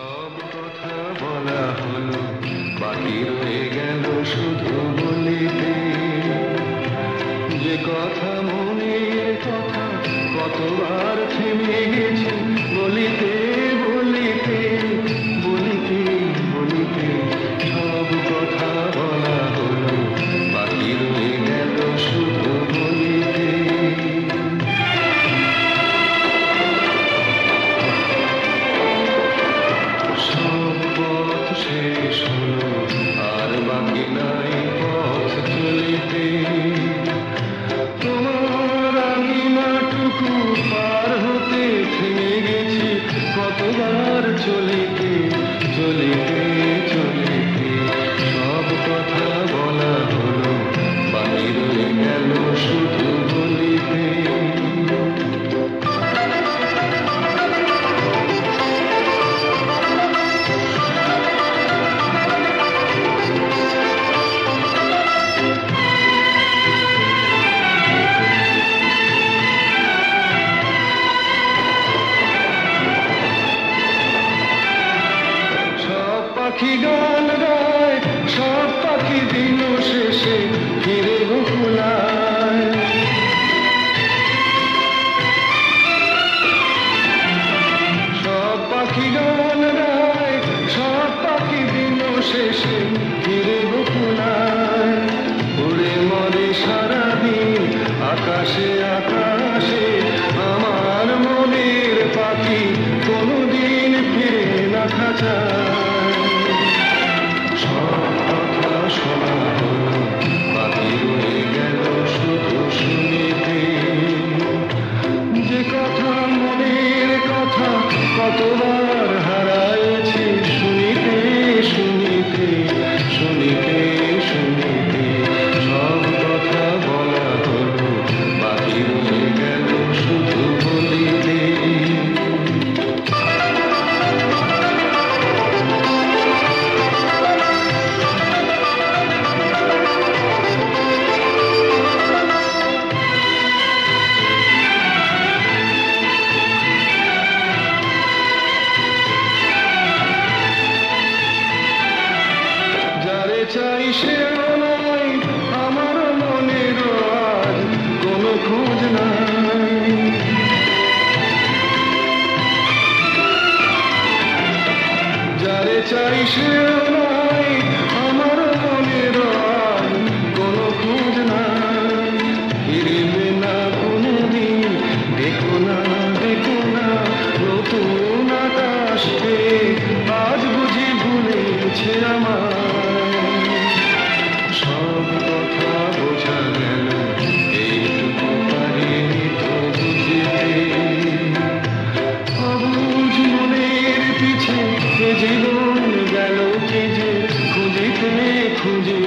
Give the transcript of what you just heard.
সব কথা বলা হলো, বাকি রয়ে গেল শুধু বলিতে। যে কথা মনের কথা কতবার থেমে গেছে বলিতে বলিতে বলিতে বলিতে। সব কথা বলা হলো, বাকি রয়ে গেল শুধু বলিতে। সব পথ শেষ হলো, আর বাকি নাই পথ চলিতে। তোমার আঙিনাটুকু পার হতে থেমে গেছি কতবার চলিতে চলিতে চলিতে। সব কথা বলা হলো, বাকি রয়ে গেল শুধু বলিতে। পাখি গান গায়, সব পাখি দিন শেষে ফিরে বকুলায়। সব পাখি গান গায়, সব পাখি দিন শেষে ফিরে বকুলায়। উড়ে মরে সারাদিন আকাশে আকাশে, আমার মনের পাখি কোনদিন ফিরে না খাঁচায়। যে কথা মনের কথা কতবার হারাইছি শুনিতে শুনিতে শুনিতে শুনিতে। সব কথা বলা হলো, বাকি রয়ে গেল শুধু বলিতে। চাই সেও নাই, আমার মনের আজ কোনো খোঁজ নাই। যারে চাই সেও নাই, আমার মনের আজ কোনো খোঁজ নাই। ফিরবে না কোনোদিন, দেখো না দেখো না নতুন আকাশে, আজ বুঝি ভুলেছে আমার। সব কথা বোঝা গেল, এইটুকু পারিনি তো বুঝিতে। অবুঝ মনের পিছে জীবন গেল কি যে খুঁজিতে খুঁজিতে।